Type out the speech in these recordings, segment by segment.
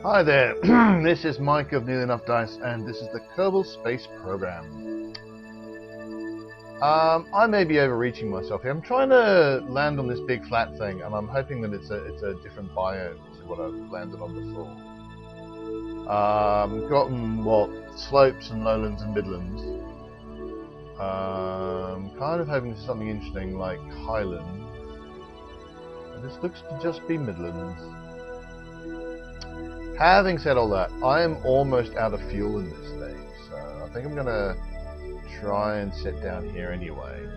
Hi there, this is Mike of Nearly Enough Dice, and this is the Kerbal Space Program. I may be overreaching myself here. I'm trying to land on this big flat thing, and I'm hoping that it's a different biome to what I've landed on before. Gotten what slopes and lowlands and midlands. Kind of hoping for something interesting like highlands. And this looks to just be midlands. Having said all that, I am almost out of fuel in this stage, so I think I'm going to try and sit down here anyway.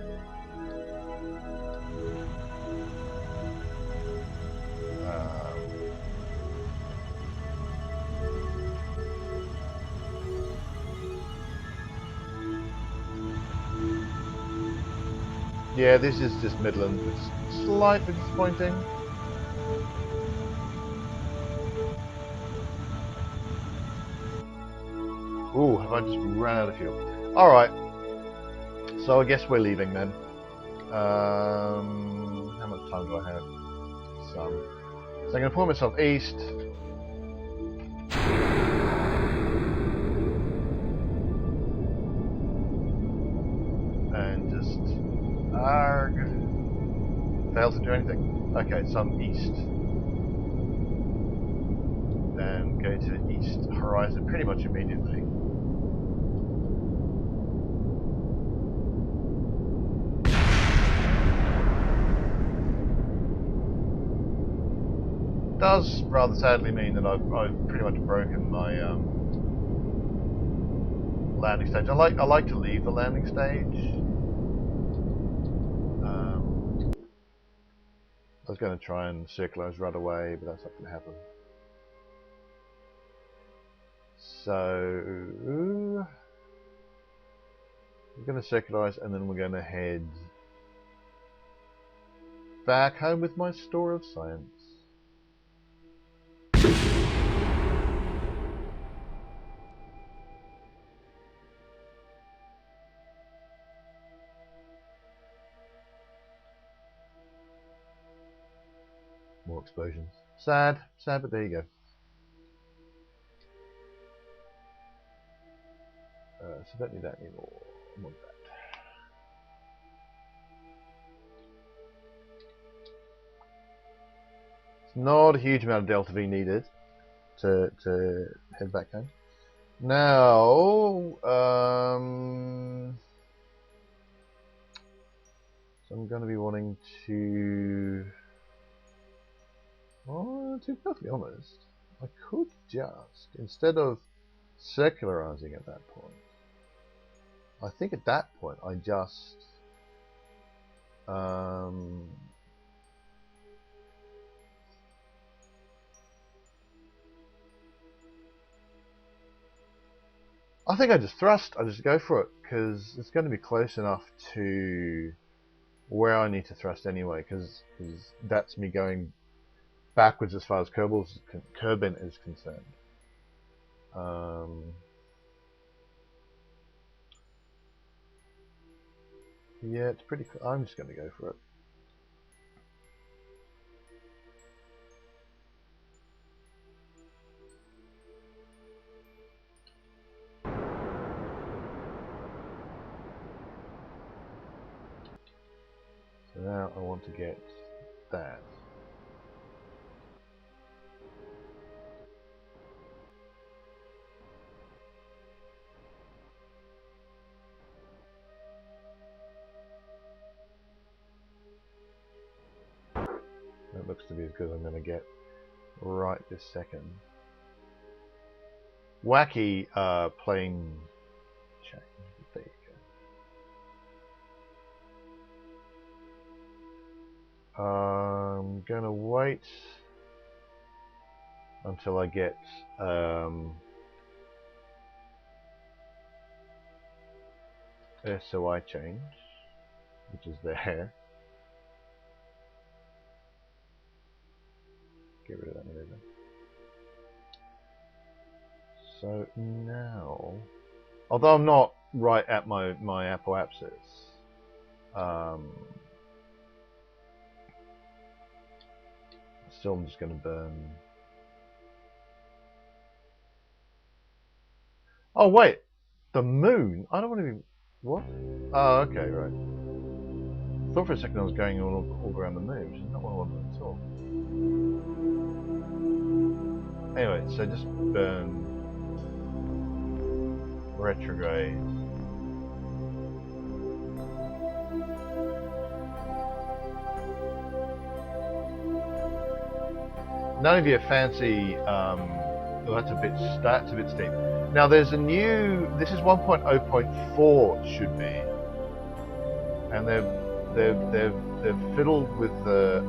Yeah, this is just Midland. It's slightly disappointing. Ooh, have I just ran out of fuel? Alright, so I guess we're leaving then. How much time do I have? Some. So I'm going to pull myself east. And just... Arg. Failed to do anything. Okay, so I'm east. And go to east horizon pretty much immediately. Does rather sadly mean that I've pretty much broken my landing stage. I like to leave the landing stage. I was going to try and circularize right away, but that's not going to happen. So we're going to circularize, and then we're going to head back home with my store of science. More explosions. Sad, but there you go. So don't need that anymore. I want that. It's not a huge amount of delta V needed to head back home. Now, so I'm going to be wanting to. Well, to be perfectly honest, I could just, instead of circularizing at that point, I think at that point I just I think I just go for it, because it's going to be close enough to where I need to thrust anyway, because that's me going backwards as far as Kerbal is concerned. Yeah, it's pretty cool. I'm just going to go for it. So now I want to get that. That looks to be as good as I'm going to get right this second. Wacky plane change. There you go. I'm going to wait until I get SOI change, which is there. Get rid of that maneuver. So now, although I'm not right at my apoapsis, still I'm just going to burn Oh wait, the moon? I don't want to be... What? Oh, okay, right. I thought for a second I was going all around the moon, which is not what I wanted at all. Anyway, so just burn retrograde. None of your fancy, well, that's a bit steep. Now there's a new, this is 1.0.4 should be, and they've fiddled with the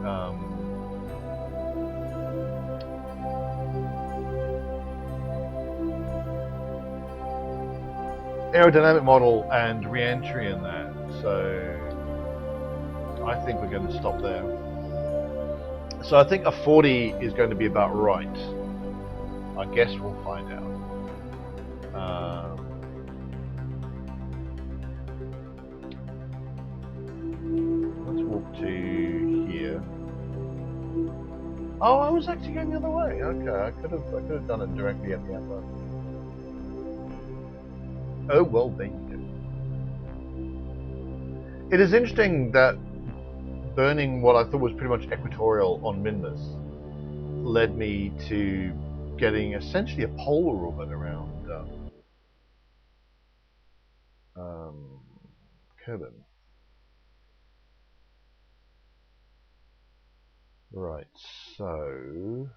aerodynamic model and re-entry in that. So I think we're going to stop there. So I think a 40 is going to be about right. I guess we'll find out. Let's walk to here. Oh, I was actually going the other way. Okay, I could have done it directly at the outlet. Oh well, there you go. It is interesting that burning what I thought was pretty much equatorial on Minmus led me to getting essentially a polar orbit around Kerbal. Right, so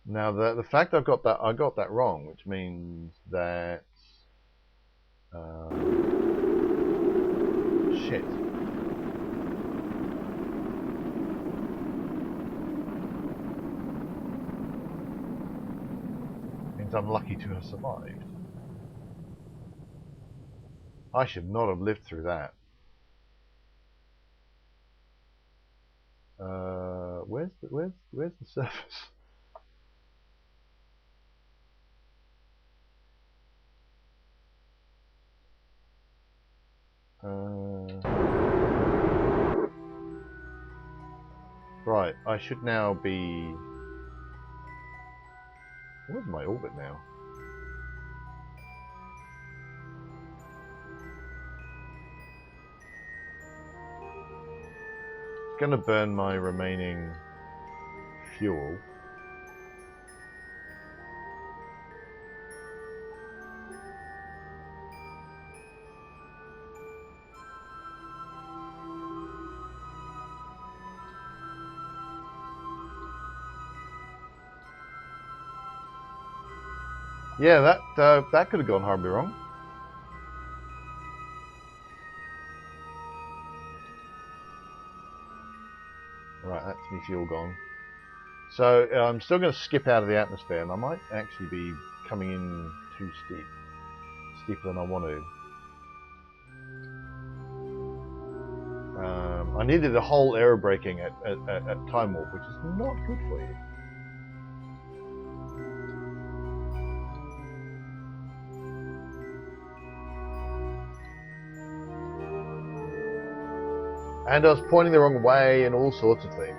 now the fact I got that wrong, which means that shit. Means I'm lucky to have survived. I should not have lived through that. Where's the surface? Right, I should now be... Where's my orbit now? It's going to burn my remaining fuel. Yeah, that could have gone horribly wrong. Right, that's me fuel gone. So I'm still going to skip out of the atmosphere, and I might actually be coming in too steep, steeper than I want to. I needed a whole aero braking at time warp, which is not good for you. And I was pointing the wrong way and all sorts of things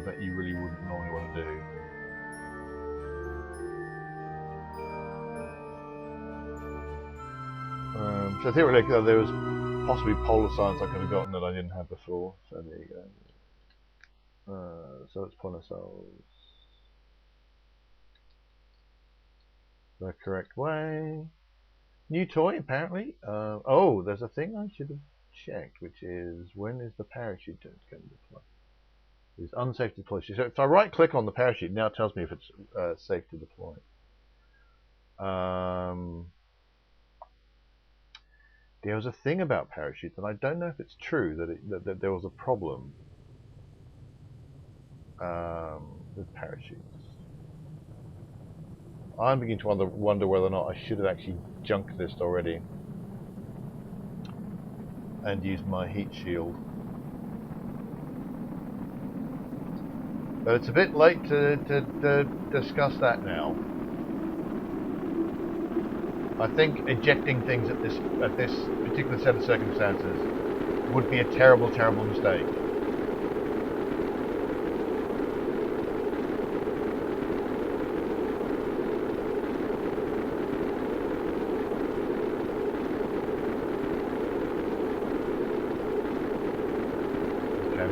that you really wouldn't normally want to do. So theoretically, there was possibly polar signs I could have gotten that I didn't have before. So there you go. So let's point ourselves the correct way. New toy, apparently. Oh, there's a thing I should have checked, which is when is the parachute going to deploy? It's unsafe to deploy. So if I right click on the parachute, now it tells me if it's safe to deploy. There was a thing about parachutes, and I don't know if it's true that there was a problem with parachutes. I'm beginning to wonder whether or not I should have actually junked this already and used my heat shield. But it's a bit late to discuss that now. I think ejecting things at this particular set of circumstances would be a terrible, terrible mistake.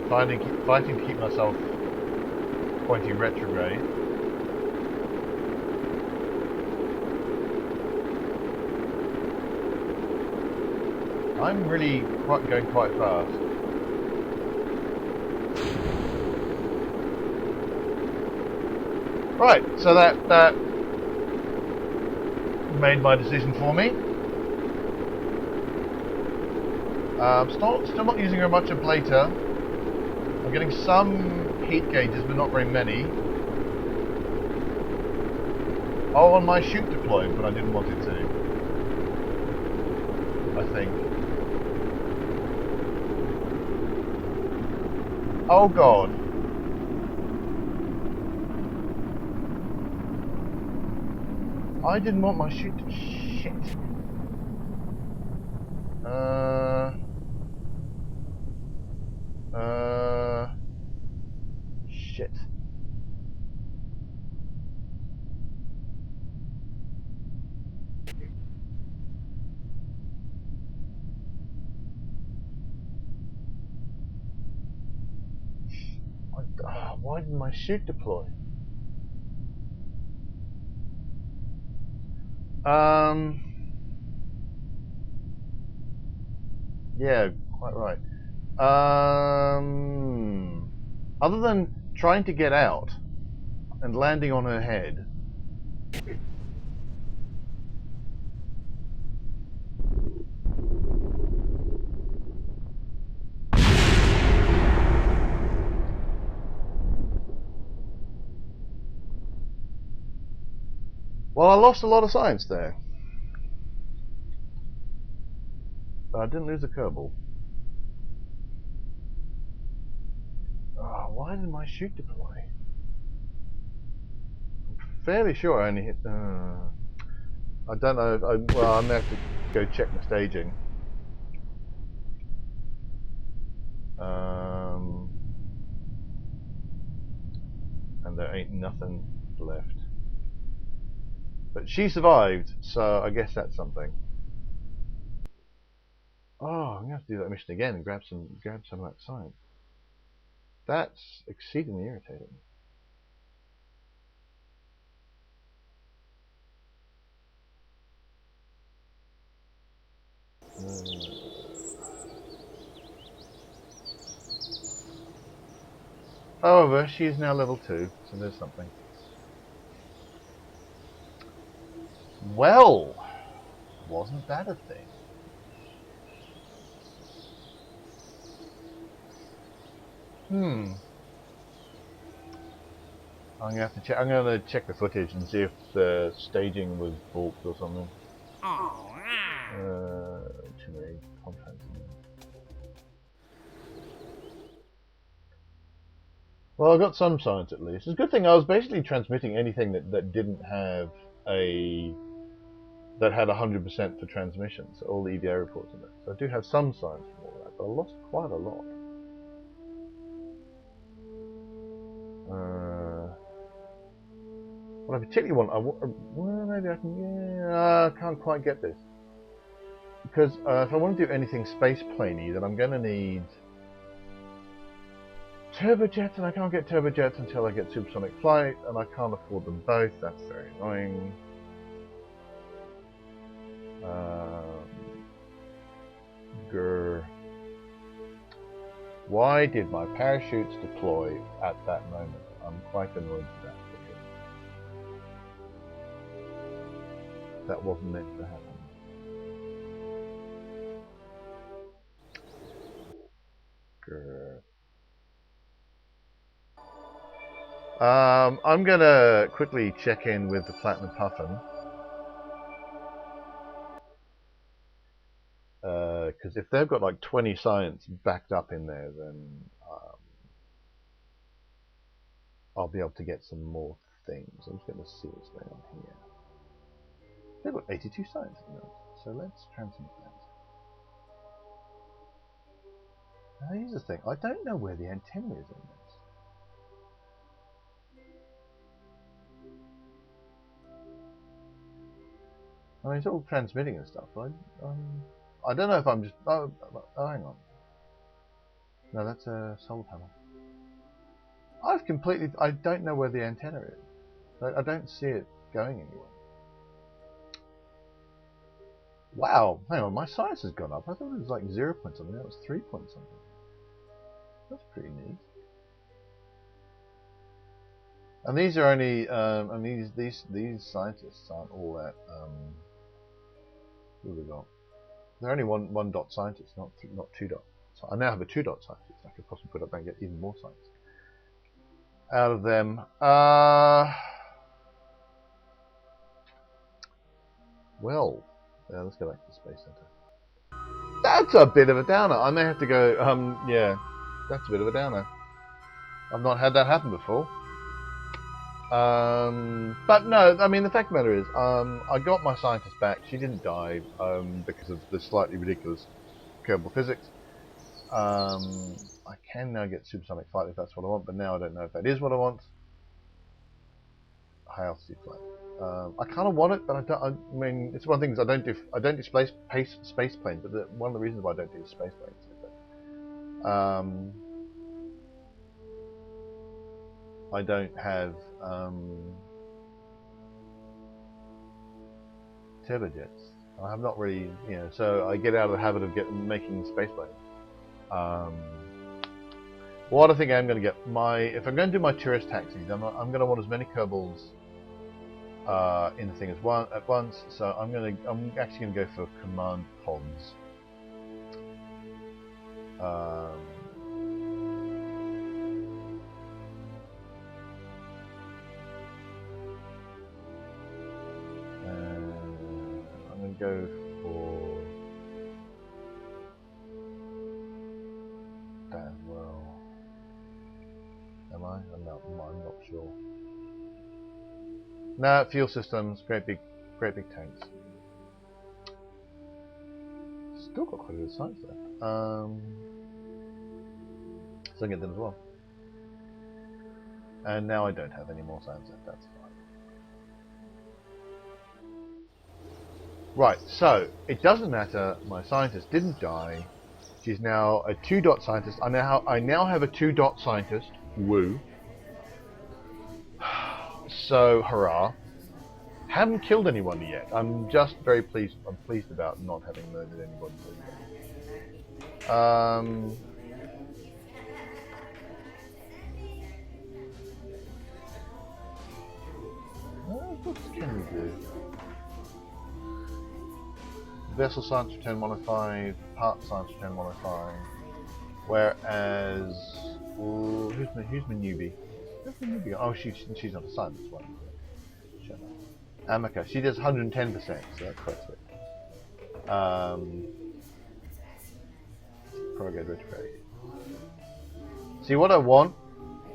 fighting to keep myself pointing retrograde. I'm really going quite fast. Right, so that made my decision for me. Still not using her much ablator. I'm getting some heat gauges, but not very many. Oh, on my chute deployed, but I didn't want it to. I think. Oh God. I didn't want my chute to... Shit. Shit. Why didn't my chute deploy? Yeah, quite right. Other than trying to get out and landing on her head. Well, I lost a lot of science there. But I didn't lose the Kerbal. Oh, why did my chute deploy? I'm fairly sure I only hit... I don't know. Well, I'm going to have to go check my staging. And there ain't nothing left. But she survived, so I guess that's something. Oh, I'm going to have to do that mission again and grab some of that science. That's exceedingly irritating. However, she is now level 2, so there's something. Well, wasn't that a thing? I'm gonna have to check. I'm gonna check the footage and see if the staging was balked or something. Too many contracts. Well, I got some science at least. It's a good thing I was basically transmitting anything that didn't have that had 100% for transmission, so all the EVA reports in it. So I do have some science from all that, but I lost quite a lot. What I particularly want, well, maybe I can. Yeah, I can't quite get this because if I want to do anything space planey, then I'm going to need turbojets, and I can't get turbojets until I get supersonic flight, and I can't afford them both. That's very annoying. Grr. Why did my parachutes deploy at that moment? I'm quite annoyed with that because that wasn't meant to happen. Grr. I'm gonna quickly check in with the Platinum Puffin. Because if they've got like 20 science backed up in there, then I'll be able to get some more things. I'm just going to see what's going on here. They've got 82 science in there, so let's transmit that. Now here's the thing, I don't know where the antenna is on this. I mean, it's all transmitting and stuff, right? I don't know if I'm just... Oh, hang on. No, that's a solar panel. I've completely... I don't know where the antenna is. I don't see it going anywhere. Wow, hang on, my science has gone up. I thought it was like 0 point something. That was 3 point something. That's pretty neat. And these are only, and these scientists aren't all that. Who have we got? They're only one dot scientists, not two dot. So I now have a 2 dot scientist. I could possibly put up and get even more science out of them. Well, let's go back to the Space Center. That's a bit of a downer. I may have to go. Yeah, that's a bit of a downer. I've not had that happen before. But no, I mean, the fact of the matter is, I got my scientist back. She didn't die because of the slightly ridiculous Kerbal physics. I can now get supersonic flight if that's what I want, but now I don't know if that is what I want. High altitude flight. I kind of want it, but I don't. I mean, it's one of the things I don't do. I don't do space planes, but one of the reasons why I don't do space planes is that I don't have turbojets. I have not really, so I get out of the habit of making space planes. What I think I'm going to get if I'm going to do my tourist taxis, I'm going to want as many Kerbals in the thing at once. So I'm actually going to go for command pods. I'm going to go for that as well. Am I? I'm not sure. No, fuel systems, great big tanks. Still got quite a bit of science there. So I get them as well. And now I don't have any more science left. That's fine. Right, so it doesn't matter. My scientist didn't die. She's now a 2-dot scientist. I now have a 2-dot scientist. Woo. So hurrah. Haven't killed anyone yet. I'm just very pleased. I'm pleased about not having murdered anybody. What can we do? Vessel science return 105, part science return 105. Whereas, who's my newbie? Who's my newbie? Oh, she's not a scientist one. Shut up. Amaka, she does 110%, so that's quite sweet. Corrugated retrograde. See what I want.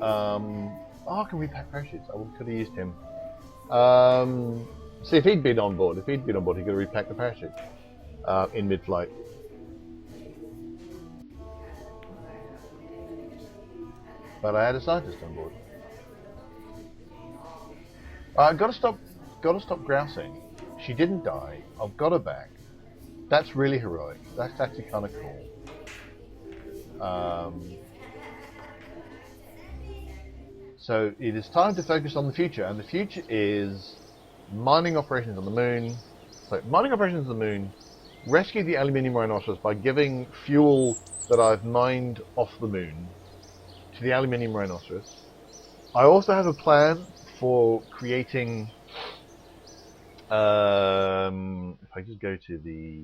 I can repack parachutes. I could have used him. See if he'd been on board. If he'd been on board, he could have repacked the parachute in mid-flight. But I had a scientist on board. I've got to stop grousing. She didn't die. I've got her back. That's really heroic. That's actually kind of cool. So it is time to focus on the future, and the future is mining operations on the moon. So mining operations on the moon, rescue the aluminium rhinoceros by giving fuel that I've mined off the moon to the aluminium rhinoceros. I also have a plan for creating, if I just go to the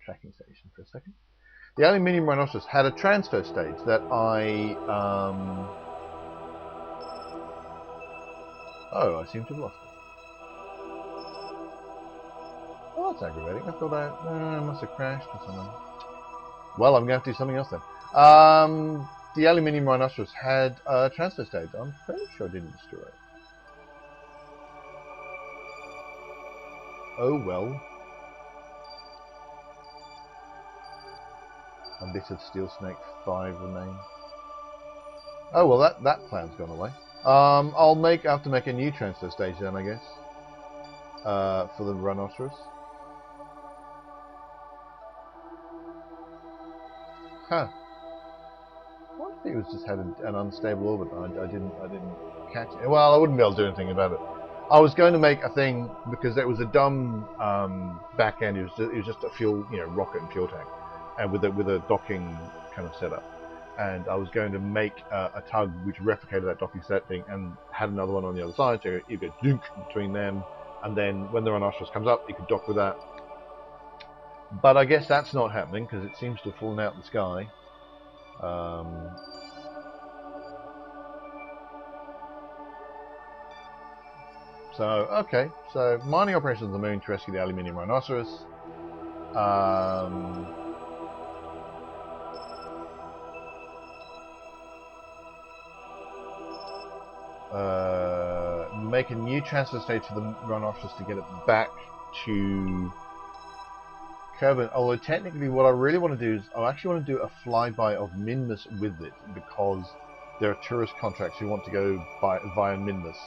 tracking station for a second. The aluminium rhinoceros had a transfer stage that I I seem to have lost it. Oh, that's aggravating. I thought I must have crashed or something. Well, I'm going to have to do something else then. The aluminium rhinoceros had a transfer stage. I'm pretty sure I didn't destroy it. Oh well. A bit of Steel Snake 5 remains. Oh well, that plan's gone away. I'll have to make a new transfer stage then, I guess. For the rhinoceros. Huh. What if it was just had an unstable orbit? I didn't catch it. Well, I wouldn't be able to do anything about it. I was going to make a thing because there was a dumb back end. It was just a fuel, rocket and fuel tank, and with a docking kind of setup. And I was going to make a tug which replicated that docking set thing, and had another one on the other side. So you could dunk between them, and then when the rhinoceros comes up, you could dock with that. But I guess that's not happening because it seems to have fallen out of the sky. Okay, so mining operations on the moon to rescue the aluminium rhinoceros. Make a new transfer stage for the rhinoceros to get it back to Kerbal. Although technically what I really want to do is I actually want to do a flyby of Minmus with it, because there are tourist contracts who want to go via Minmus.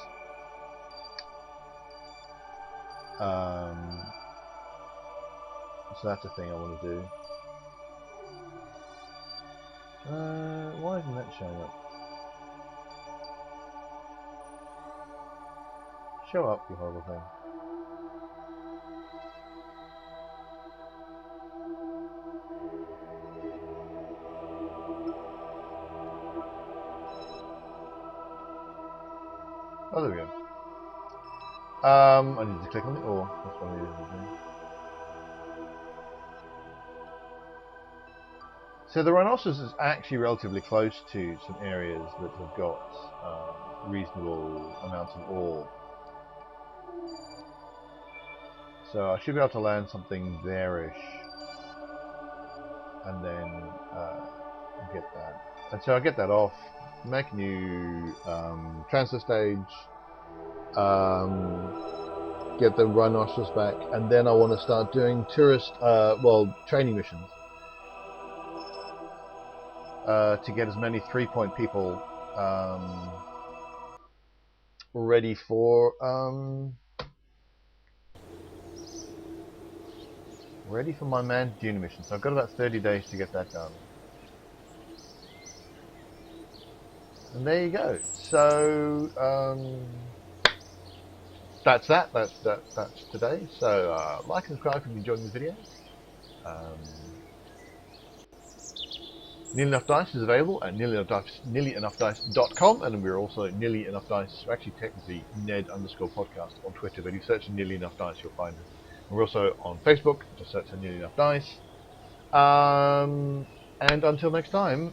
So that's a thing I want to do. Why isn't that showing up? Show up, you horrible thing. Oh, there we go. I need to click on the ore. That's what I needed to do. So the rhinoceros is actually relatively close to some areas that have got reasonable amounts of ore. So I should be able to land something there-ish, and then get that. And so I get that off, make a new transfer stage, get the rhinoceros back, and then I want to start doing tourist, training missions to get as many 3-point people ready for my manned June mission. So I've got about 30 days to get that done. And there you go. So that's that. That's today. So like and subscribe if you're enjoying the video. Nearly Enough Dice is available at nearlyenoughdice.com, and we're also Nearly Enough Dice, actually technically Ned_podcast on Twitter, but if you search Nearly Enough Dice you'll find us. And we're also on Facebook, just search for Nearly Enough Dice. And until next time,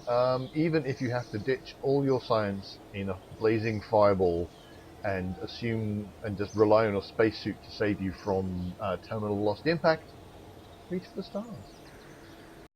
even if you have to ditch all your science in a blazing fireball and just rely on a spacesuit to save you from terminal lost impact, reach for the stars.